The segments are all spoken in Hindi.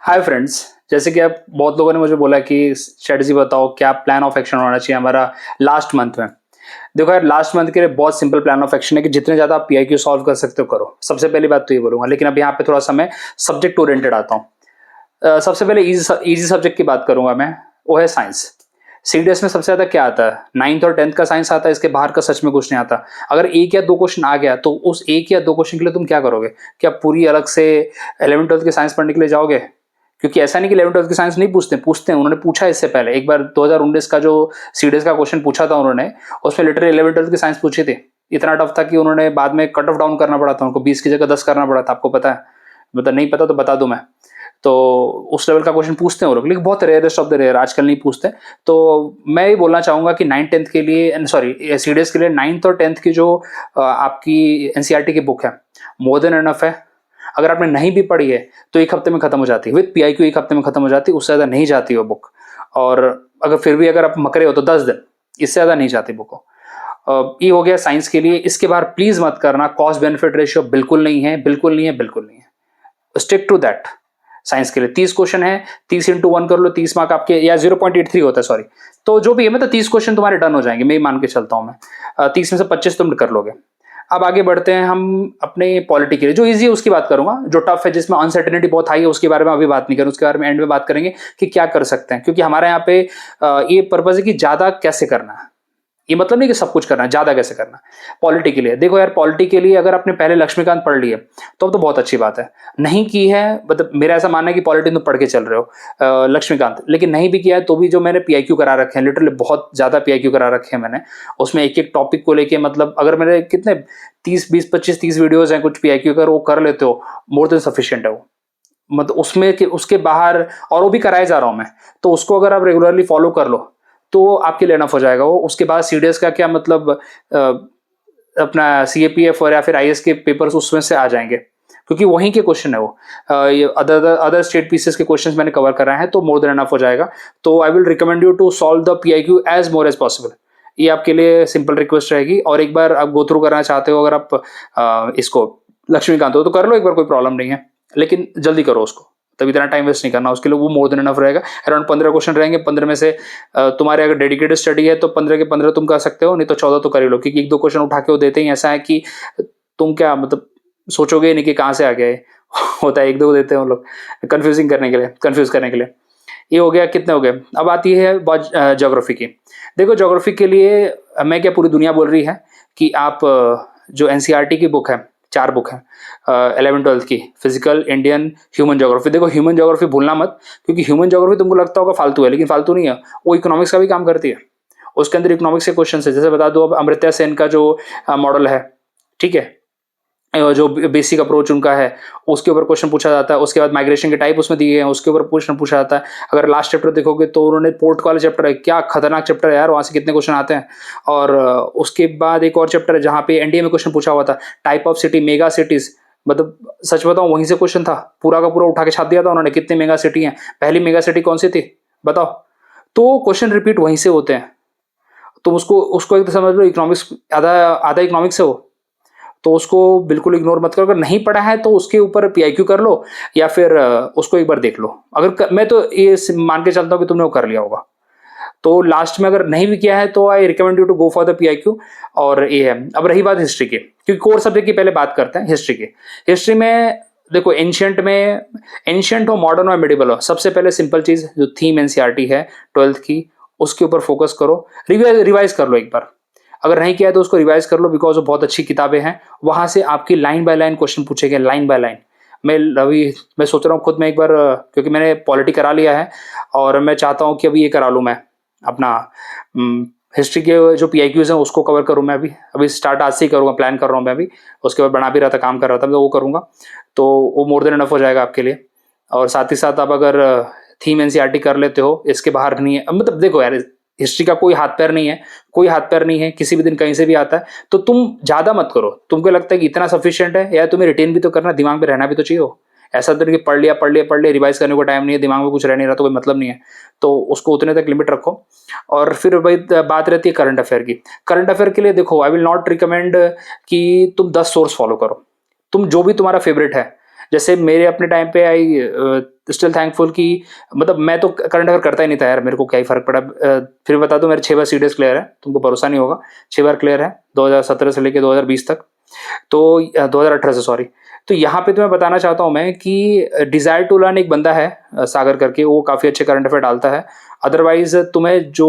Hi friends. जैसे कि आप बहुत लोगों ने मुझे बोला कि स्ट्रेटजी बताओ, क्या प्लान ऑफ एक्शन होना चाहिए हमारा लास्ट मंथ में। देखो यार, लास्ट मंथ के लिए बहुत सिंपल प्लान ऑफ एक्शन है कि जितने ज्यादा आप पीआईक्यू सॉल्व कर सकते हो करो। सबसे पहली बात तो ये बोलूंगा, लेकिन अब यहाँ पे थोड़ा सा मैं सब्जेक्ट ओरिएंटेड आता हूँ। सबसे पहले इजी सब्जेक्ट की बात करूंगा मैं, वो है साइंस। सीडीएस में सबसे ज्यादा क्या आता है? 9th और 10th का साइंस आता है, इसके बाहर का सच में कुछ नहीं आता। अगर एक या दो क्वेश्चन आ गया तो उस एक या दो क्वेश्चन के लिए तुम क्या करोगे? क्या पूरी अलग से 11th 12th के साइंस पढ़ने के लिए जाओगे? क्योंकि ऐसा नहीं कि 11th 12th की साइंस नहीं पूछते हैं। उन्होंने पूछा इससे पहले एक बार 2019 का जो सीडीएस का क्वेश्चन पूछा था उन्होंने, उसमें लिटरली 11th 12th की साइंस पूछी थी। इतना टफ था कि उन्होंने बाद में कट ऑफ डाउन करना पड़ा था उनको, 20 की जगह 10 करना पड़ा था। आपको पता है? मतलब नहीं पता तो बता दूं मैं। तो उस लेवल का क्वेश्चन पूछते हैं वो लोग, लेकिन बहुत रेयरेस्ट ऑफ द रेयर, आजकल नहीं पूछते। तो मैं ये बोलना चाहूंगा कि 9th 10th के लिए, सॉरी सीडीएस के लिए 9th और 10th की जो आपकी एनसीईआरटी की बुक है, मोर देन एनफ है। अगर आपने नहीं भी पढ़ी है तो एक हफ्ते में खत्म हो जाती है, विद पीआईक्यू एक हफ्ते में खत्म हो जाती है, उससे ज्यादा नहीं जाती वो बुक। और अगर फिर भी अगर आप मकरे हो तो 10 दिन, इससे ज्यादा नहीं जाती बुक को। ये हो गया साइंस के लिए। इसके बाहर प्लीज मत करना, कॉस्ट बेनिफिट रेशियो बिल्कुल नहीं है, बिल्कुल नहीं है, बिल्कुल नहीं है। Stick to that. साइंस के लिए 30 क्वेश्चन है, 30 × 1 कर लो, 30 मार्क आपके, या 0.83 होता है, सॉरी। तो जो भी है, मतलब 30 क्वेश्चन तुम्हारे डन हो जाएंगे, मैं मान के चलता हूं मैं। 30 में से 25 तुम कर लोगे। अब आगे बढ़ते हैं हम अपने पॉलिटी के लिए। जो इजी है उसकी बात करूंगा, जो टफ है जिसमें अनसर्टेनिटी बहुत हाई है उसके बारे में अभी बात नहीं करूँ, उसके बारे में एंड में बात करेंगे कि क्या कर सकते हैं। क्योंकि हमारे यहाँ पे ये पर्पज है कि ज्यादा कैसे करना है। ये मतलब नहीं कि सब कुछ करना है, ज्यादा कैसे करना है। पॉलिटी के लिए देखो यार, पॉलिटी के लिए अगर आपने पहले लक्ष्मीकांत पढ़ लिए तो बहुत अच्छी बात है। नहीं की है, मतलब मेरा ऐसा मानना है कि पॉलिटी तुम पढ़ के चल रहे हो लक्ष्मीकांत, लेकिन नहीं भी किया है तो भी जो मैंने पीआईक्यू करा रखे हैं, लिटरली बहुत ज्यादा पीआईक्यू करा रखे हैं मैंने। उसमें एक एक टॉपिक को लेके, मतलब अगर मेरे कितने 30 वीडियोज हैं कुछ पीआईक्यू कर, वो कर लेते हो, मोर देन सफिशियंट है वो। मतलब उसमें उसके बाहर और वो भी कराए जा रहा हूं मैं, तो उसको अगर आप रेगुलरली फॉलो कर लो तो आपके लिए एनफ हो जाएगा वो। उसके बाद सीडीएस का क्या मतलब, अपना सीएपीएफ और या फिर आईएएस के पेपर्स उसमें से आ जाएंगे, क्योंकि वहीं के क्वेश्चन है वो। ये अदर स्टेट पीसेस के क्वेश्चंस मैंने कवर कराए हैं, तो मोर देन एनफ हो जाएगा। तो I will recommend you to solve the PIQ as more as possible. ये आपके लिए सिंपल रिक्वेस्ट रहेगी। और एक बार आप गो थ्रू करना चाहते हो, अगर आप इसको लक्ष्मीकांत हो तो कर लो एक बार, कोई प्रॉब्लम नहीं है, लेकिन जल्दी करो उसको। तब इतना टाइम वेस्ट नहीं करना उसके लिए, वो मोर देन एनफ रहेगा। अराउंड 15 क्वेश्चन रहेंगे, 15 में से तुम्हारे अगर डेडिकेटेड स्टडी है तो 15 के 15 तुम कर सकते हो, नहीं तो 14 तो कर ही लो। क्योंकि एक दो क्वेश्चन उठा के वो देते ही ऐसा है कि तुम क्या मतलब सोचोगे नहीं कि कहाँ से आ गया है। होता है, एक दो देते हैं वो लोग कंफ्यूज करने के लिए। ये हो गया, कितने हो गए। अब आती है बात ज्योग्राफी की। देखो ज्योग्राफी के लिए मैं क्या, पूरी दुनिया बोल रही है कि आप जो एनसीईआरटी की बुक है, 4 बुक है 11th 12th की, फिजिकल, इंडियन, ह्यूमन ज्योग्राफी। देखो ह्यूमन ज्योग्राफी भूलना मत, क्योंकि ह्यूमन ज्योग्राफी तुमको लगता होगा फालतू है, लेकिन फालतू नहीं है। वो इकोनॉमिक्स का भी काम करती है। उसके अंदर इकोनॉमिक्स के क्वेश्चन है। जैसे बता दो, अब अमृत्या सेन का जो मॉडल है, ठीक है, जो बेसिक अप्रोच उनका है, उसके ऊपर क्वेश्चन पूछा जाता है। उसके बाद माइग्रेशन के टाइप उसमें दिए हैं, उसके ऊपर क्वेश्चन पूछा जाता है। अगर लास्ट चैप्टर देखोगे तो उन्होंने पोर्ट वाला चैप्टर है, क्या खतरनाक चैप्टर है यार, वहां से कितने क्वेश्चन आते हैं। और उसके बाद एक और चैप्टर है जहाँ पे एनडीए में क्वेश्चन पूछा हुआ था, type of city, mega cities. मतलब सच बताऊं, वहीं से क्वेश्चन था, पूरा का पूरा उठा के छाप दिया था उन्होंने, कितने मेगा सिटी हैं, पहली मेगा सिटी कौन सी थी बताओ। तो क्वेश्चन रिपीट वहीं से होते हैं। तुम उसको उसको एक तो समझ लो, इकोनॉमिक्स आधा आधा इकोनॉमिक्स है वो, तो उसको बिल्कुल इग्नोर मत करो। अगर नहीं पढ़ा है तो उसके ऊपर पीआईक्यू कर लो, या फिर उसको एक बार देख लो। मैं तो ये मान के चलता हूँ कि तुमने वो कर लिया होगा। तो लास्ट में अगर नहीं भी किया है तो I recommend you to go for the PIQ. और ये है। अब रही बात हिस्ट्री की, क्योंकि कोर सब्जेक्ट की पहले बात करते हैं हिस्ट्री की। हिस्ट्री में देखो, एंशियंट हो, मॉडर्न हो, मिडिवल हो, सबसे पहले सिंपल चीज जो थीम एनसीईआरटी है 12th की, उसके ऊपर फोकस करो। रिवाइज कर लो एक बार, अगर नहीं किया है तो उसको रिवाइज कर लो, बिकॉज वो बहुत अच्छी किताबें हैं। वहां से आपकी लाइन बाय लाइन क्वेश्चन पूछे गए, लाइन बाय लाइन। मैं सोच रहा हूँ खुद में एक बार, क्योंकि मैंने पॉलिटी करा लिया है और मैं चाहता हूँ कि अभी ये करा लूँ मैं अपना हिस्ट्री के जो पीआईक्यूज हैं उसको कवर करूँ मैं। अभी स्टार्ट आज से ही करूँगा, प्लान कर रहा हूँ मैं अभी। उसके बाद बना भी रहा था, काम कर रहा था, मैं वो करूँगा, तो वो मोर देन इनफ हो जाएगा आपके लिए। और साथ ही साथ आप अगर थीम एनसीईआरटी कर लेते हो, इसके बाहर नहीं है, मतलब देखो यार, हिस्ट्री का कोई हाथ पैर नहीं है, कोई हाथ पैर नहीं है, किसी भी दिन कहीं से भी आता है। तो तुम ज्यादा मत करो, तुमको लगता है कि इतना सफिशिएंट है, या तुम्हें रिटेन भी तो करना, दिमाग में रहना भी तो चाहिए हो। ऐसा तो नहीं कि पढ़ लिया, रिवाइज करने को टाइम नहीं है, दिमाग में कुछ रह नहीं रहा तो कोई मतलब नहीं है। तो उसको उतने तक लिमिट रखो। और फिर भाई बात रहती है करंट अफेयर की। करंट अफेयर के लिए देखो, आई विल नॉट रिकमेंड कि तुम 10 सोर्स फॉलो करो। तुम जो भी तुम्हारा फेवरेट है, जैसे मेरे अपने टाइम पे आई स्टिल थैंकफुल कि मतलब मैं तो करंट अफेयर करता ही नहीं था यार, मेरे को क्या ही फर्क पड़ा। फिर बता दूं, मेरे 6 बार सीडीएस क्लियर है, तुमको भरोसा नहीं होगा, 6 बार क्लियर है 2017 से लेकर 2020 तक, तो 2018 से सॉरी। तो यहाँ पे तुम्हें बताना चाहता हूँ मैं कि डिजायर टू लर्न एक बंदा है सागर करके, वो काफ़ी अच्छे करंट अफेयर डालता है। अदरवाइज तुम्हें जो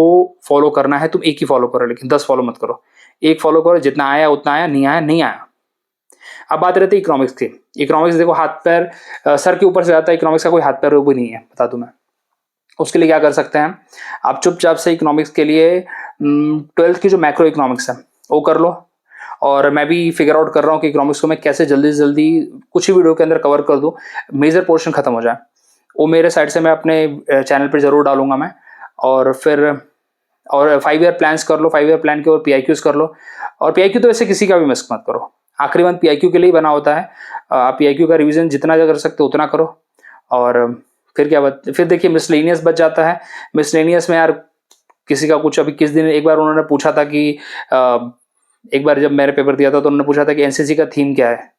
फॉलो करना है तुम एक ही फॉलो करो, लेकिन 10 फॉलो मत करो, एक फॉलो करो, जितना आया उतना आया, नहीं आया नहीं आया। अब बात रहती है इकोनॉमिक्स की। इकोनॉमिक्स देखो हाथ पैर सर के ऊपर से जाता है, इकोनॉमिक्स का कोई हाथ पैर भी नहीं है, बता दूं मैं। उसके लिए क्या कर सकते हैं आप, चुपचाप से इकोनॉमिक्स के लिए 12th की जो मैक्रो इकोनॉमिक्स है वो कर लो। और मैं भी फिगर आउट कर रहा हूँ कि इकोनॉमिक्स को मैं कैसे जल्दी से जल्दी कुछ ही वीडियो के अंदर कवर कर दूं, मेजर पोर्शन खत्म हो जाए। वो मेरे साइड से मैं अपने चैनल पर जरूर डालूंगा मैं। और फिर और 5 ईयर प्लान्स कर लो, 5 ईयर प्लान के ऊपर पीआईक्यूज कर लो। और पीआईक्यू तो वैसे किसी का भी मिस मत करो, आखिरी मंथ पीआईक्यू के लिए बना होता है। आप पीआईक्यू का रिवीजन जितना कर सकते हो उतना करो। और फिर क्या बात, फिर देखिए मिसलेनियस बच जाता है। मिसलेनियस में यार किसी का कुछ, अभी किस दिन एक बार उन्होंने पूछा था कि एक बार जब मैंने पेपर दिया था तो उन्होंने पूछा था कि एनसीसी का थीम क्या है,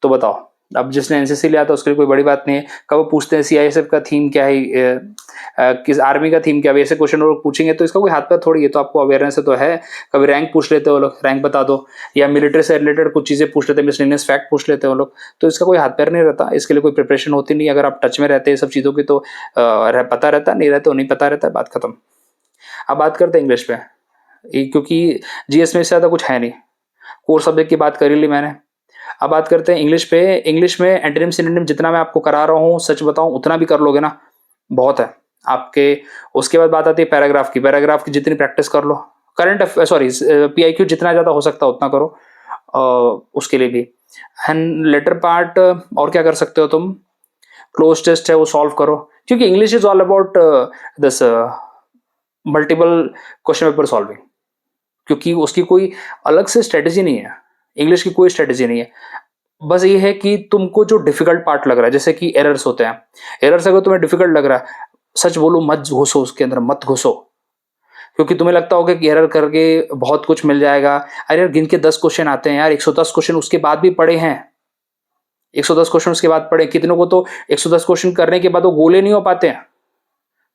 तो बताओ। अब जिसने एनसीसी लिया था उसके लिए कोई बड़ी बात नहीं है। कब वो पूछते हैं सीआईएसएफ का थीम क्या है, किस आर्मी का थीम क्या है, ऐसे क्वेश्चन वो पूछेंगे तो इसका कोई हाथ पैर थोड़ी है, तो आपको अवेयरनेस तो है। कभी रैंक पूछ लेते हो लोग, रैंक बता दो, या मिलिट्री से रिलेटेड कुछ चीजें पूछ लेते हैं, मिसलेनियस फैक्ट पूछ लेते हो लोग, तो इसका कोई हाथ पैर नहीं रहता, इसके लिए कोई प्रिपरेशन होती नहीं। अगर आप टच में रहते हैं सब चीज़ों की तो पता रहता, नहीं रहते तो नहीं पता रहता, बात खत्म। अब बात करते हैं इंग्लिश पे, क्योंकि जीएस में इससे ज़्यादा कुछ है नहीं, कोर सब्जेक्ट की बात कर ही ली मैंने। अब बात करते हैं इंग्लिश पे। इंग्लिश में एंटोनिम सिनोनिम जितना मैं आपको करा रहा हूँ, सच बताऊं उतना भी कर लोगे ना, बहुत है आपके। उसके बाद बात आती है पैराग्राफ की। पैराग्राफ की जितनी प्रैक्टिस कर लो, करंट सॉरी पीआईक्यू जितना ज़्यादा हो सकता है उतना करो, उसके लिए भी। एंड लेटर पार्ट और क्या कर सकते हो तुम, क्लोज टेस्ट है वो सॉल्व करो, क्योंकि English is all about this multiple question paper solving, क्योंकि उसकी कोई अलग से स्ट्रेटेजी नहीं है, इंग्लिश की कोई स्ट्रेटेजी नहीं है। बस ये है कि तुमको जो डिफिकल्ट पार्ट लग रहा है, जैसे कि एरर्स होते हैं, एरर्स अगर तुम्हें डिफिकल्ट लग रहा है, सच बोलो मत घुसो उसके अंदर, मत घुसो, क्योंकि तुम्हें लगता होगा कि एरर करके बहुत कुछ मिल जाएगा। अरे यार गिन के 10 क्वेश्चन आते हैं यार, 110 क्वेश्चन उसके बाद भी पढ़े हैं, 110 क्वेश्चन उसके बाद पढ़े, कितनों को तो 110 क्वेश्चन करने के बाद वो गोले नहीं हो पाते हैं,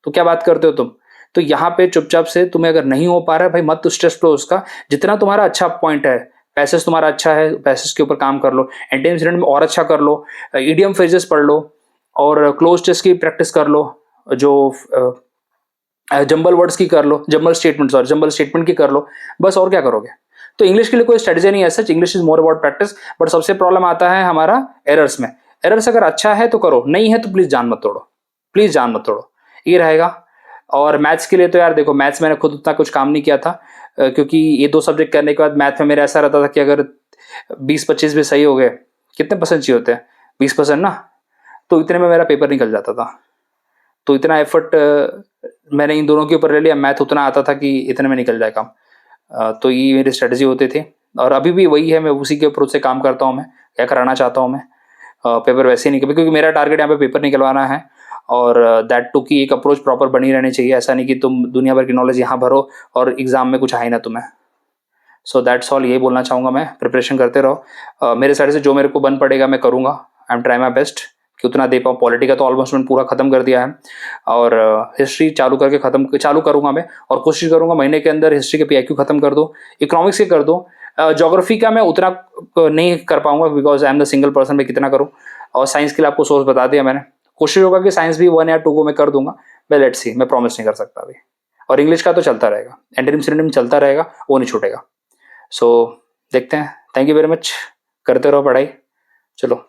तो क्या बात करते हो तुम। तो यहाँ पे चुपचाप से तुम्हें अगर नहीं हो पा रहा है भाई, मत स्ट्रेस लो उसका, जितना तुम्हारा अच्छा पॉइंट है, पैसेज तुम्हारा अच्छा है, पैसेज के ऊपर काम कर लो, एंटेंस में और अच्छा कर लो, इडियम फ्रेजेस पढ़ लो, और क्लोज टेस्ट की प्रैक्टिस कर लो, जो जंबल वर्ड्स की कर लो, जंबल स्टेटमेंट की कर लो, बस और क्या करोगे। तो इंग्लिश के लिए कोई स्ट्रेटेजी नहीं है सच, English is more about practice. But सबसे प्रॉब्लम आता है हमारा एरर्स में। एरर्स अगर अच्छा है तो करो, नहीं है तो प्लीज जान मत तोड़ो, प्लीज जान मत तोड़ो, ये रहेगा। और मैथ्स के लिए तो यार देखो, मैथ्स मैंने खुद उतना कुछ काम नहीं किया था, क्योंकि ये 2 सब्जेक्ट करने के बाद मैथ में मेरा ऐसा रहता था कि अगर 20-25 भी सही हो गए, कितने परसेंट चाहिए होते हैं, 20% ना, तो इतने में मेरा पेपर निकल जाता था। तो इतना एफर्ट मैंने इन दोनों के ऊपर ले लिया, मैथ उतना आता था कि इतने में निकल जाए काम। तो ये मेरी स्ट्रेटजी होती थी, और अभी भी वही है, मैं उसी के अप्रोच से काम करता हूँ। मैं क्या कराना चाहता हूँ मैं, पेपर वैसे ही निकल, क्योंकि मेरा टारगेट यहाँ पे पेपर निकलवाना है, और दैट टू की एक अप्रोच प्रॉपर बनी रहनी चाहिए। ऐसा नहीं कि तुम दुनिया भर की नॉलेज यहाँ भरो और एग्जाम में कुछ आए ना तुम्हें। सो दैट्स ऑल, ये बोलना चाहूँगा मैं, प्रिपरेशन करते रहो। मेरे साइड से जो मेरे को बन पड़ेगा मैं करूँगा, I am try my best कि उतना दे पाऊँ। पॉलिटी का तो ऑलमोस्ट मैंने पूरा खत्म कर दिया है, और हिस्ट्री चालू करूँगा मैं, और कोशिश करूँगा महीने के अंदर हिस्ट्री के पीआईक्यू खत्म कर दूँ, इकोनॉमिक्स के कर दूँ। ज्योग्राफी का मैं उतना नहीं कर पाऊंगा, because I am the single person, मैं कितना करूँ। और साइंस के लिए आपको सोर्स बता दिया मैंने, कोशिश होगा कि साइंस भी 1 या 2 को मैं कर दूंगा, मैं लेट्स सी, मैं प्रॉमिस नहीं कर सकता अभी। और इंग्लिश का तो चलता रहेगा, एंटोनिम सिनोनिम चलता रहेगा, वो नहीं छूटेगा। सो देखते हैं, थैंक यू वेरी मच, करते रहो पढ़ाई, चलो।